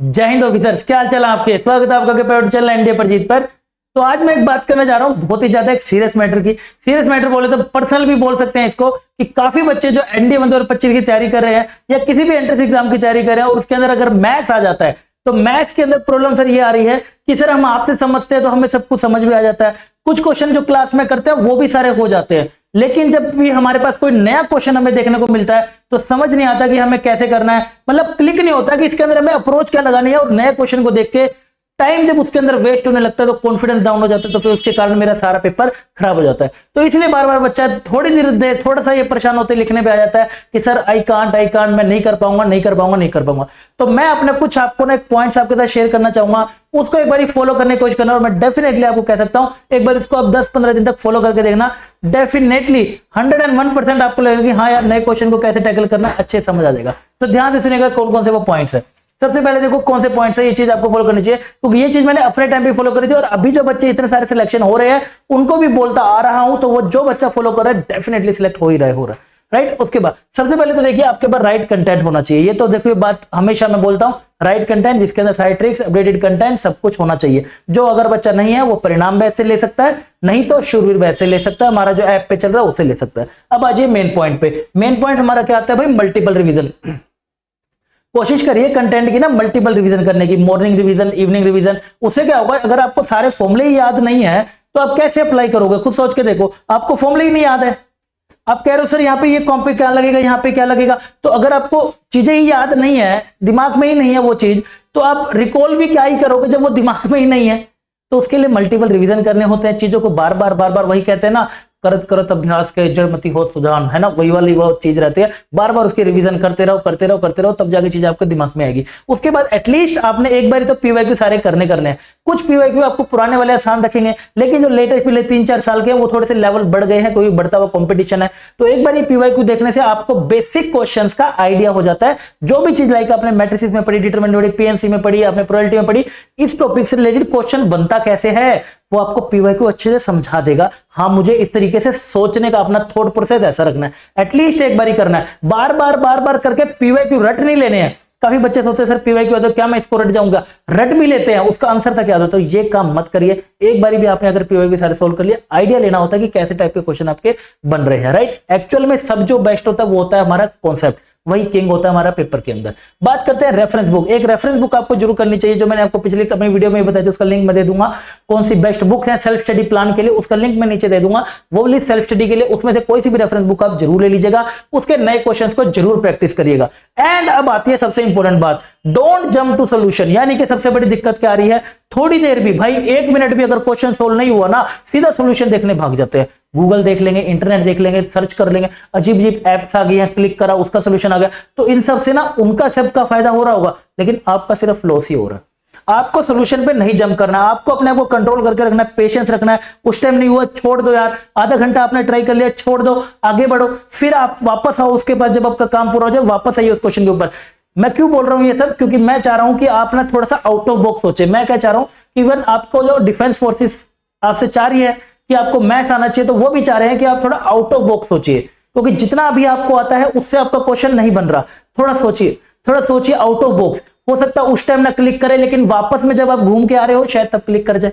जय हिंद ऑफिसर्स, क्या हाल चाल है आपके। स्वागत है आपका पेपर चल रहा है एनडीए पर जीत पर। तो आज मैं एक बात करना चाह रहा हूं बहुत ही ज्यादा एक सीरियस मैटर की। सीरियस मैटर बोले तो पर्सनल भी बोल सकते हैं इसको, कि काफी बच्चे जो एनडीए 2025 की तैयारी कर रहे हैं या किसी भी एंट्रेंस एग्जाम की तैयारी कर रहे हैं और उसके अंदर अगर मैथ्स आ जाता है तो मैथ्स के अंदर प्रॉब्लम सर ये आ रही है कि सर हम आपसे समझते हैं तो हमें सब कुछ समझ में आ जाता है, कुछ क्वेश्चन जो क्लास में करते हैं वो भी सारे हो जाते हैं, लेकिन जब भी हमारे पास कोई नया क्वेश्चन हमें देखने को मिलता है तो समझ नहीं आता कि हमें कैसे करना है। मतलब क्लिक नहीं होता कि इसके अंदर हमें अप्रोच क्या लगानी है, और नए क्वेश्चन को देख के टाइम जब उसके अंदर वेस्ट होने लगता है तो कॉन्फिडेंस डाउन हो जाता है, तो फिर उसके कारण मेरा सारा पेपर खराब हो जाता है। तो इसलिए बार बार बच्चा थोड़ी देर थोड़ा सा ये परेशान होते लिखने पे आ जाता है कि सर आई कांट मैं नहीं कर पाऊंगा। तो मैं अपने कुछ आपको ना एक पॉइंट्स आपके साथ शेयर करना चाहूंगा, उसको एक बार फॉलो करने की कोशिश करना। और मैं डेफिनेटली आपको कह सकता हूं एक बार इसको आप 10-15 दिन तक फॉलो करके देखना, डेफिनेटली 101% आपको लगेगा कि हाँ यार नए क्वेश्चन को कैसे टैकल करना अच्छे समझ आ जाएगा। तो ध्यान से सुनिएगा कौन कौन से वो पॉइंट्स है। सबसे पहले देखो कौन से पॉइंट्स है, ये चीज आपको फॉलो करनी चाहिए क्योंकि ये चीज मैंने अपने टाइम पे फॉलो करी थी और अभी जो बच्चे इतने सारे सिलेक्शन हो रहे हैं उनको भी बोलता आ रहा हूं, तो वो जो बच्चा फॉलो कर रहा है डेफिनेटली सिलेक्ट हो ही रहा है राइट। उसके बाद सबसे पहले तो देखिए आपके पास राइट कंटेंट होना चाहिए। ये तो देखिए बात हमेशा मैं बोलता हूं, राइट कंटेंट जिसके अंदर सारी ट्रिक्स अपडेटेड कंटेंट सब कुछ होना चाहिए। जो अगर बच्चा नहीं है वो परिणाम बैच से ले सकता है, नहीं तो शूरवीर बैच से ले सकता है, हमारा जो ऐप पे चल रहा है उससे ले सकता है। अब आ जाइए मेन पॉइंट पे। मेन पॉइंट हमारा क्या आता है भाई, मल्टीपल रिवीजन। कोशिश करिए कंटेंट की ना मल्टीपल रिवीजन करने की, मॉर्निंग रिवीजन, इवनिंग रिवीजन। उससे क्या होगा, अगर आपको सारे फॉर्मूले ही याद नहीं है तो आप कैसे अप्लाई करोगे, खुद सोच के देखो। आपको फॉर्मूले ही नहीं याद है, आप कह रहे हो सर यहाँ पे ये कॉम पे क्या लगेगा, यहाँ पे क्या लगेगा, तो अगर आपको चीजें ही याद नहीं है, दिमाग में ही नहीं है वो चीज, तो आप रिकॉल भी क्या ही करोगे जब वो दिमाग में ही नहीं है। तो उसके लिए मल्टीपल रिवीजन करने होते हैं, चीजों को बार बार वही कहते हैं ना, करत करत अभ्यास के जड़मती हो सुजान, है ना, वही वाली वो चीज रहती है। बार बार उसकी रिवीजन करते रहो तब जाके चीज आपके दिमाग में आएगी। उसके बाद एटलीस्ट आपने एक बार तो पीवाईक्यू सारे करने हैं। कुछ पीवाईक्यू आपको पुराने वाले आसान रखेंगे, लेकिन जो लेटेस्ट पिछले 3-4 साल के हैं वो थोड़े से लेवल बढ़ गए हैं, कोई बढ़ता हुआ कॉम्पिटिशन है। तो एक बार ये पीवाईक्यू देखने से आपको बेसिक क्वेश्चंस का आइडिया हो जाता है। जो भी चीज लाइक आपने मैट्रिसेस में पढ़ी, डिटरमिनेंट में पढ़ी, पीएनसी में पढ़ी, आपने प्रोबेबिलिटी में पढ़ी, इस टॉपिक से रिलेटेड क्वेश्चन बनता कैसे है वो आपको पीवाईक्यू अच्छे से समझा देगा। हाँ, मुझे इस तरीके से सोचने का अपना थॉट प्रोसेस ऐसा रखना है, एटलीस्ट एक बार ही करना है। बार बार करके पीवाईक्यू रट नहीं लेने हैं। काफी बच्चे सोचते हैं सर पीवाईक्यू है तो क्या मैं इसको रट जाऊंगा, रट भी लेते हैं, उसका आंसर तक याद होता है। तो ये काम मत करिए। एक बार भी आपने अगर पीवाईक्यू सारे सोल्व कर लिया, आइडिया लेना होता है कि कैसे टाइप के क्वेश्चन आपके बन रहे हैं राइट। एक्चुअल में सब जो बेस्ट होता है वो होता है हमारा कॉन्सेप्ट, वही किंग होता है हमारा पेपर के अंदर। बात करते हैं रेफरेंस बुक। एक रेफरेंस बुक आपको जरूर करनी चाहिए, जो मैंने आपको पिछली अपनी वीडियो में बताया थी, उसका लिंक मैं दे दूंगा। कौन सी बेस्ट बुक है सेल्फ स्टडी प्लान के लिए, उसका लिंक मैं नीचे दे दूंगा। वो लिस्ट सेल्फ स्टडी के लिए, उसमें से कोई सी भी रेफरेंस बुक आप जरूर ले लीजिएगा, उसके नए क्वेश्चंस को जरूर प्रैक्टिस करिएगा। एंड अब आती है सबसे इंपॉर्टेंट बात, डोंट जंप टू सोल्यूशन। यानी कि सबसे बड़ी दिक्कत क्या आ रही है, थोड़ी देर भी भाई 1 मिनट भी अगर क्वेश्चन सोल्व नहीं हुआ ना, सीधा सोल्यूशन देखने भाग जाते हैं। गूगल देख लेंगे, इंटरनेट देख लेंगे, सर्च कर लेंगे, अजीब एप्स आ गई हैं, क्लिक करा उसका सोल्यूशन आ गया। तो इन सब से ना उनका सबका फायदा हो रहा होगा, लेकिन आपका सिर्फ लॉस ही हो रहा है। आपको सोल्यूशन पे नहीं जंप करना, आपको अपने आप को कंट्रोल करके रखना है, पेशेंस रखना है। उस टाइम नहीं हुआ छोड़ दो यार, आधा घंटा आपने ट्राई कर लिया, छोड़ दो, आगे बढ़ो, फिर आप वापस आओ। उसके बाद जब आपका काम पूरा हो जाए वापस आइए उस क्वेश्चन के ऊपर। मैं क्यों बोल रहा हूं ये सब, क्योंकि मैं चाह रहा हूं कि आप ना थोड़ा सा आउट ऑफ बॉक्स सोचे। मैं क्या चाह रहा हूं, इवन आपको जो डिफेंस फोर्सेस आपसे चाह रही है कि आपको मैथ्स आना चाहिए, तो वो भी चाह रहे हैं कि आप थोड़ा आउट ऑफ बॉक्स सोचिए, क्योंकि जितना अभी आपको आता है उससे आपका क्वेश्चन नहीं बन रहा। थोड़ा सोचिए आउट ऑफ बॉक्स। हो सकता है उस टाइम ना क्लिक करे, लेकिन वापस में जब आप घूम के आ रहे हो शायद तब क्लिक कर जाए।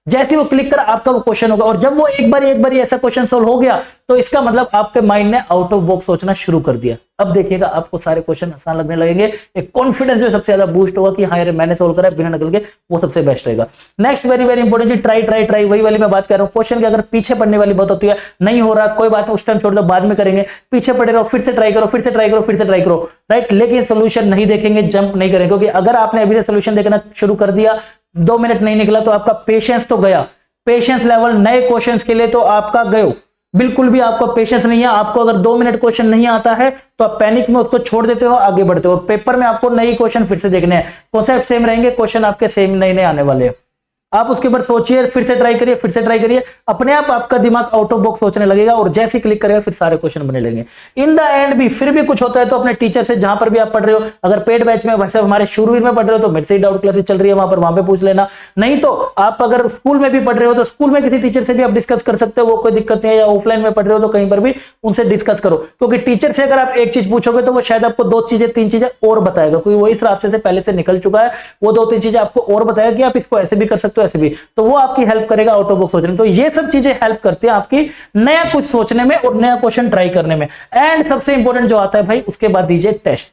जैसे वो क्लिक कर आपका वो क्वेश्चन होगा, और जब वो एक बार ऐसा क्वेश्चन सोल्व हो गया तो इसका मतलब आपके माइंड ने आउट ऑफ बॉक्स सोचना शुरू कर दिया। अब देखिएगा आपको सारे क्वेश्चन आसान लगने लगेंगे, एक कॉन्फिडेंस जो सबसे ज्यादा बूस्ट होगा कि हाँ यार मैंने सोल्व करा बिना नकल के, वो सबसे बेस्ट रहेगा। नेक्स्ट वेरी इंपॉर्टेंट चीज, ट्राई। वही वाली मैं बात कर रहा हूँ, क्वेश्चन की अगर पीछे पढ़ने वाली बात होती है, नहीं हो रहा कोई बात नहीं, उस टाइम छोड़ दो, बाद में करेंगे, पीछे पड़े रहो, फिर से ट्राई करो राइट। लेकिन सोल्यूशन नहीं देखेंगे, जंप नहीं करेंगे, क्योंकि अगर आपने अभी से सोल्यूशन देखना शुरू कर दिया, 2 मिनट नहीं निकला तो आपका पेशेंस तो गया। पेशेंस लेवल नए क्वेश्चंस के लिए तो आपका गयो, बिल्कुल भी आपको पेशेंस नहीं है। आपको अगर 2 मिनट क्वेश्चन नहीं आता है तो आप पैनिक में उसको छोड़ देते हो, आगे बढ़ते हो। पेपर में आपको नई क्वेश्चन फिर से देखने हैं, कॉन्सेप्ट सेम रहेंगे, क्वेश्चन आपके सेम नए आने वाले हैं। आप उसके ऊपर सोचिए, फिर से ट्राई करिए, फिर से ट्राई करिए, अपने आप आपका दिमाग आउट ऑफ बॉक्स सोचने लगेगा और जैसे क्लिक करेगा फिर सारे क्वेश्चन बनने लगेंगे। इन द एंड भी फिर भी कुछ होता है तो अपने टीचर से, जहां पर भी आप पढ़ रहे हो, अगर पेड बैच में वैसे हमारे शूरवीर में पढ़ रहे हो तो मेरे से डाउट क्लासेस चल रही है, वहां पे पूछ लेना। नहीं तो आप अगर स्कूल में भी पढ़ रहे हो तो स्कूल में किसी टीचर से भी आप डिस्कस कर सकते हो, वो कोई दिक्कत नहीं है। या ऑफलाइन में पढ़ रहे हो तो कहीं पर भी उनसे डिस्कस करो, क्योंकि टीचर से अगर आप एक चीज पूछोगे तो वो शायद आपको 2 चीजें 3 चीजें और बताएगा, क्योंकि वो इस रास्ते से पहले से निकल चुका है। वो 2-3 चीजें आपको और बताएगा कि आप इसको ऐसे भी कर सकते हो, ऐसे भी, तो वो आपकी हेल्प करेगा आउट ऑफ बॉक्स सोचने में। तो ये सब चीजें हेल्प करती है आपकी नया कुछ सोचने में और नया क्वेश्चन ट्राई करने में। एंड सबसे इंपॉर्टेंट जो आता है भाई, उसके बाद दीजिए टेस्ट।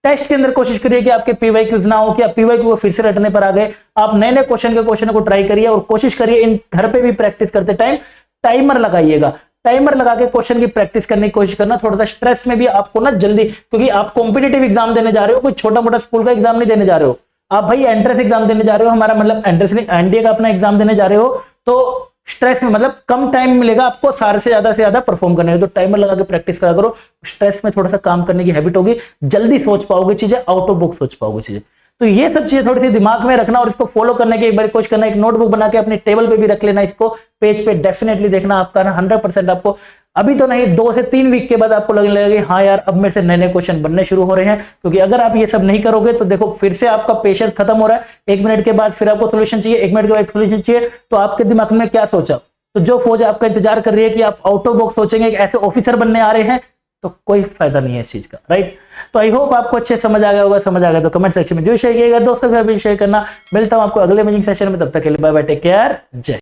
टेस्ट के अंदर कोशिश करिए कि आपके पीवाईक्यूज ना हो कि आप पीवाईक्यू को फिर से रटने पर आ गए। आप नए नए क्वेश्चन को ट्राई करिए और कोशिश करिए इन घर पे भी प्रैक्टिस करते टाइम टाइमर लगाइएगा। टाइमर लगा के क्वेश्चन की प्रैक्टिस करने की कोशिश करना। थोड़ा सा स्ट्रेस में भी आपको ना जल्दी, क्योंकि आप कॉम्पिटेटिव एग्जाम देने जा रहे हो, कोई छोटा मोटा स्कूल का एग्जाम नहीं देने जा रहे हो आप भाई, एंट्रेंस एग्जाम देने जा रहे हो। हमारा मतलब एंट्रेंस नहीं, एनडीए का अपना एग्जाम देने जा रहे हो, तो स्ट्रेस में मतलब कम टाइम मिलेगा आपको सारे से ज्यादा परफॉर्म करने का। तो टाइमर लगा के प्रैक्टिस करा करो, स्ट्रेस में थोड़ा सा काम करने की हैबिट होगी, जल्दी सोच पाओगे चीजें, आउट ऑफ बॉक्स सोच पाओगे चीजें। तो ये सब चीजें थोड़ी सी दिमाग में रखना और इसको फॉलो करने की एक बार कोशिश करना। एक नोटबुक बना के अपने टेबल पे भी रख लेना, इसको पेज पे डेफिनेटली देखना। आपका ना 100% आपको अभी तो नहीं, 2 से 3 वीक के बाद आपको लगने लगेगा कि हाँ यार अब मेरे से नए नए क्वेश्चन बनने शुरू हो रहे हैं। क्योंकि अगर आप ये सब नहीं करोगे तो देखो फिर से आपका पेशेंस खत्म हो रहा है। 1 मिनट के बाद फिर आपको सोल्यूशन चाहिए, 1 मिनट के बाद सोल्यूशन चाहिए, तो आपके दिमाग में क्या सोचा? तो जो फौज आपका इंतजार कर रही है कि आप आउट ऑफ बॉक्स सोचेंगे, ऐसे ऑफिसर बनने आ रहे हैं, तो कोई फायदा नहीं है इस चीज का, राइट। तो आई होप आपको अच्छे समझ आ गया होगा। समझ आ गया तो कमेंट सेक्शन में जो शेयर किएगा, दोस्तों के साथ भी शेयर करना। मिलता हूं आपको अगले अमेजिंग सेशन में, तब तक के लिए बाय बाय, टेक केयर, जय।